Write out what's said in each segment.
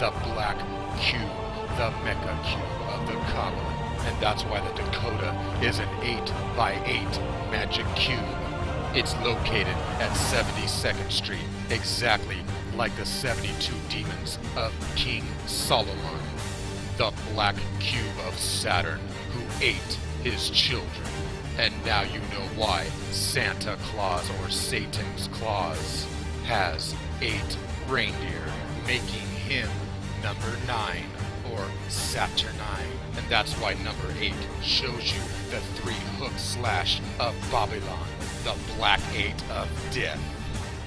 the black cube, the mecha cube of the comet. And that's why the Dakota is an 8 by 8 magic cube. It's located at 72nd Street, exactly like the 72 demons of King Solomon, the black cube of Saturn who ate his children. And now you know why Santa Claus, or Satan's Claus, has 8 reindeer, making him number 9, or Saturnine. And that's why number 8 shows you the 3 hook slash of Babylon, the black 8 of death.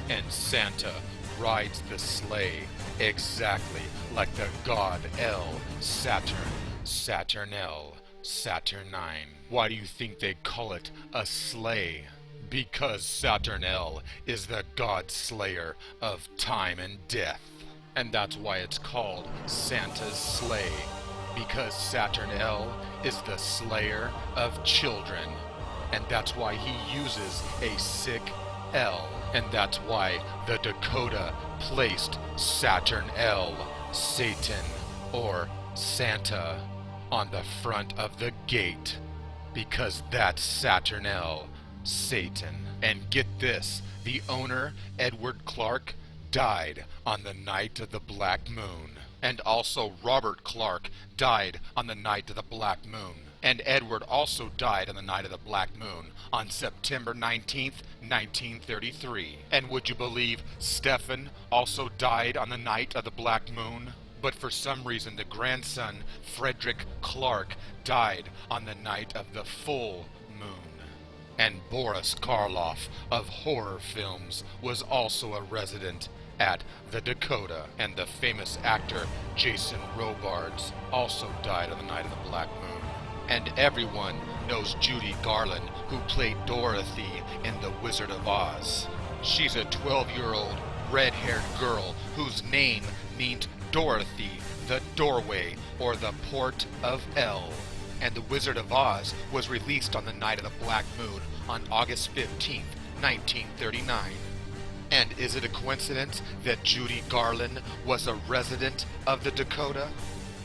And Santa rides the sleigh exactly like the god El, Saturn, Saturnel, Saturnine. Why do you think they call it a sleigh? Because Saturnel is the god slayer of time and death. And that's why it's called Santa's sleigh. Because Saturnel is the slayer of children. And that's why he uses a sick L. And that's why the Dakota placed Saturnel, Satan, or Santa, on the front of the gate. Because that's Saturnel, Satan. And get this, the owner, Edward Clark, died on the night of the black moon. And also Robert Clark died on the night of the black moon. And Edward also died on the night of the black moon on September 19th, 1933. And would you believe Stephen also died on the night of the black moon? But for some reason the grandson, Frederick Clark, died on the night of the full moon. And Boris Karloff of horror films was also a resident at the Dakota. And the famous actor Jason Robards also died on the night of the black moon. And everyone knows Judy Garland, who played Dorothy in The Wizard of Oz. She's a 12-year-old red-haired girl whose name means Dorothy, the doorway, or the port of El. And The Wizard of Oz was released on the night of the black moon on August 15th, 1939. And is it a coincidence that Judy Garland was a resident of the Dakota?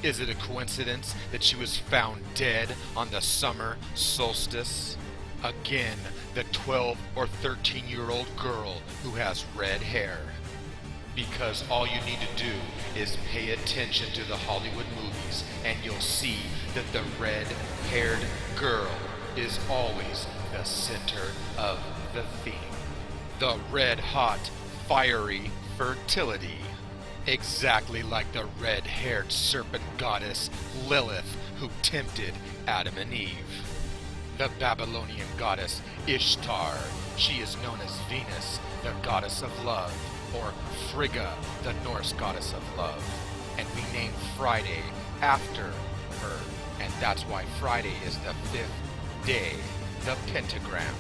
Is it a coincidence that she was found dead on the summer solstice? Again, the 12 or 13-year-old girl who has red hair. Because all you need to do is pay attention to the Hollywood movies and you'll see that the red-haired girl is always the center of the theme. The red-hot, fiery fertility. Exactly like the red-haired serpent goddess Lilith who tempted Adam and Eve. The Babylonian goddess Ishtar. She is known as Venus, the goddess of love, or Frigga, the Norse goddess of love. And we named Friday after her. And that's why Friday is the 5th day, the pentagram,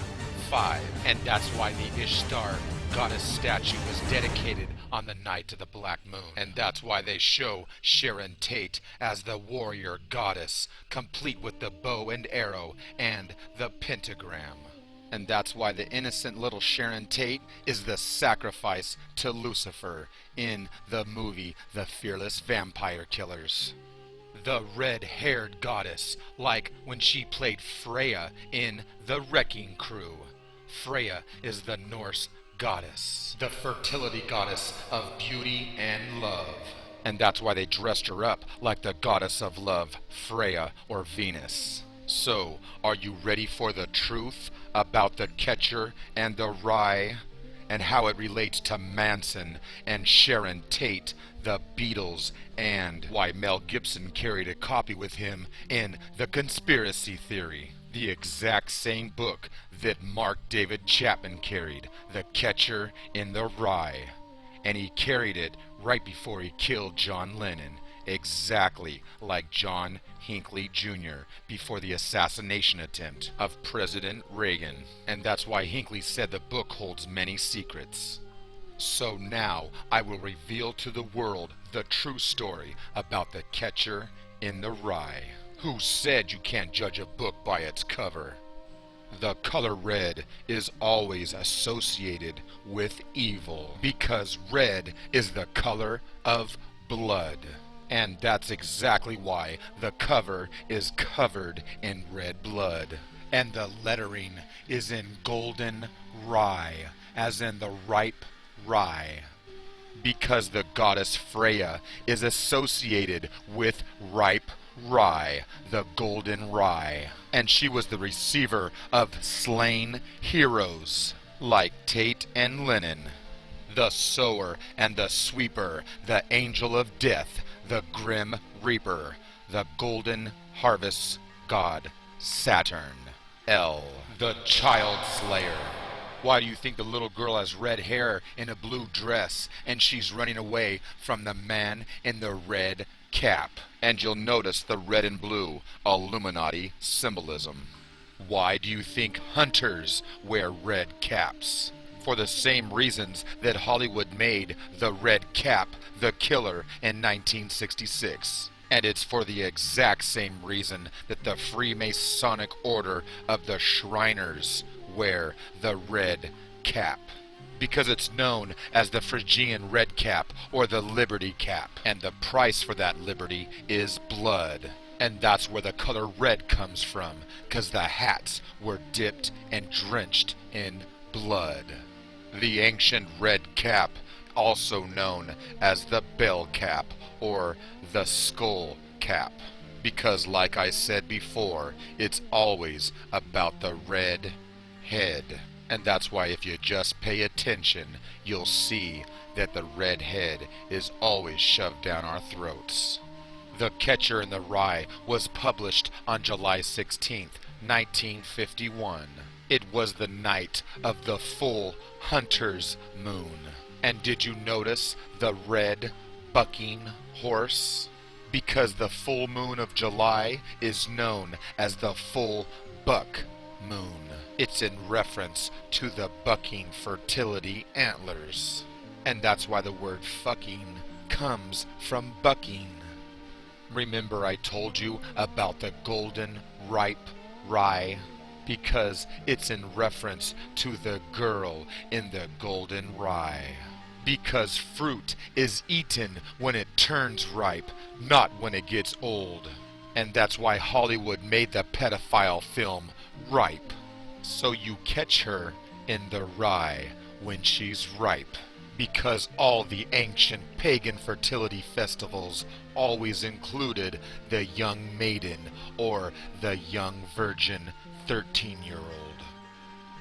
5. And that's why the Ishtar goddess statue was dedicated on the night of the black moon. And that's why they show Sharon Tate as the warrior goddess, complete with the bow and arrow and the pentagram. And that's why the innocent little Sharon Tate is the sacrifice to Lucifer in the movie The Fearless Vampire Killers. The red-haired goddess, like when she played Freya in The Wrecking Crew. Freya is the Norse goddess, the fertility goddess of beauty and love. And that's why they dressed her up like the goddess of love, Freya or Venus. So, are you ready for the truth about the Catcher and the Rye, and how it relates to Manson and Sharon Tate, the Beatles, and why Mel Gibson carried a copy with him in The Conspiracy Theory, the exact same book that Mark David Chapman carried, The Catcher in the Rye. And he carried it right before he killed John Lennon, exactly like John Hinckley Jr. before the assassination attempt of President Reagan. And that's why Hinckley said the book holds many secrets. So now I will reveal to the world the true story about the Catcher in the Rye. Who said you can't judge a book by its cover? The color red is always associated with evil because red is the color of blood. And that's exactly why the cover is covered in red blood. And the lettering is in golden rye, as in the ripe rye. Because the goddess Freya is associated with ripe rye, the golden rye. And she was the receiver of slain heroes, like Tate and Lennon. The sower and the sweeper, the angel of death, the grim reaper, the golden harvest god, Saturn. L, the child slayer. Why do you think the little girl has red hair in a blue dress and she's running away from the man in the red cap? And you'll notice the red and blue Illuminati symbolism. Why do you think hunters wear red caps? For the same reasons that Hollywood made the red cap the killer in 1966. And it's for the exact same reason that the Freemasonic Order of the Shriners wear the red cap. Because it's known as the Phrygian red cap or the Liberty cap. And the price for that liberty is blood. And that's where the color red comes from, because the hats were dipped and drenched in blood. The ancient red cap, also known as the bell cap or the skull cap, because like I said before, it's always about the red head. And that's why if you just pay attention, you'll see that the red head is always shoved down our throats. The Catcher in the Rye was published on July 16th, 1951. It was the night of the full hunter's moon. And did you notice the red bucking horse? Because the full moon of July is known as the full buck moon. It's in reference to the bucking fertility antlers. And that's why the word fucking comes from bucking. Remember I told you about the golden ripe rye? Because it's in reference to the girl in the golden rye. Because fruit is eaten when it turns ripe, not when it gets old. And that's why Hollywood made the pedophile film Ripe. So you catch her in the rye when she's ripe. Because all the ancient pagan fertility festivals always included the young maiden or the young virgin 13-year-old.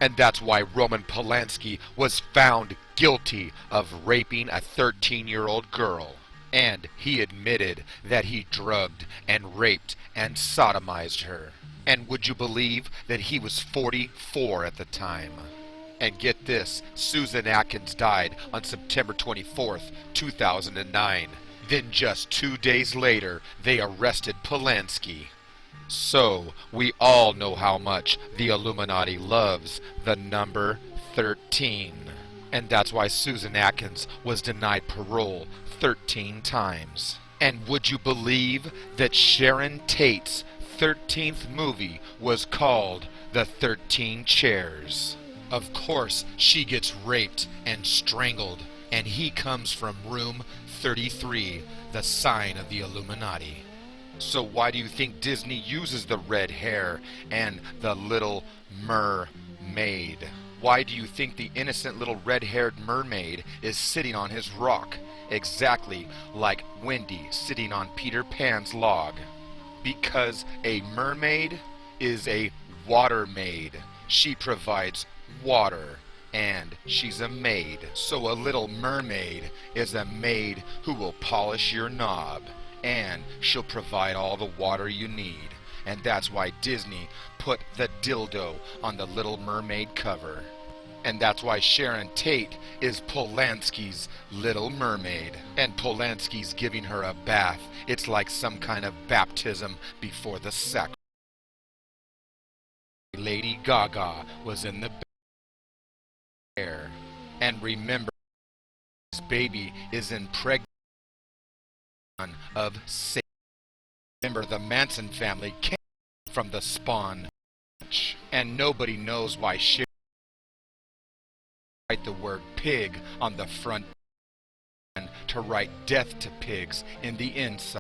And that's why Roman Polanski was found guilty of raping a 13-year-old girl. And he admitted that he drugged and raped and sodomized her. And would you believe that he was 44 at the time? And get this, Susan Atkins died on September 24th, 2009. Then just 2 days later, they arrested Polanski. So, we all know how much the Illuminati loves the number 13. And that's why Susan Atkins was denied parole 13 times. And would you believe that Sharon Tate's 13th movie was called The 13 Chairs? Of course, she gets raped and strangled, and he comes from room 33, the sign of the Illuminati. So why do you think Disney uses the red hair and the little mermaid? Why do you think the innocent little red-haired mermaid is sitting on his rock, exactly like Wendy sitting on Peter Pan's log? Because a mermaid is a water maid. She provides water, and she's a maid. So a little mermaid is a maid who will polish your knob, and she'll provide all the water you need. And that's why Disney put the dildo on the Little Mermaid cover. And that's why Sharon Tate is Polanski's Little Mermaid. And Polanski's giving her a bath. It's like some kind of baptism before the sacrament. Lady Gaga was in the air. And remember, this baby is impregnated of Satan. Remember, the Manson family came from the Spawn. And nobody knows why Sharon write the word pig on the front. to write death to pigs in the inside.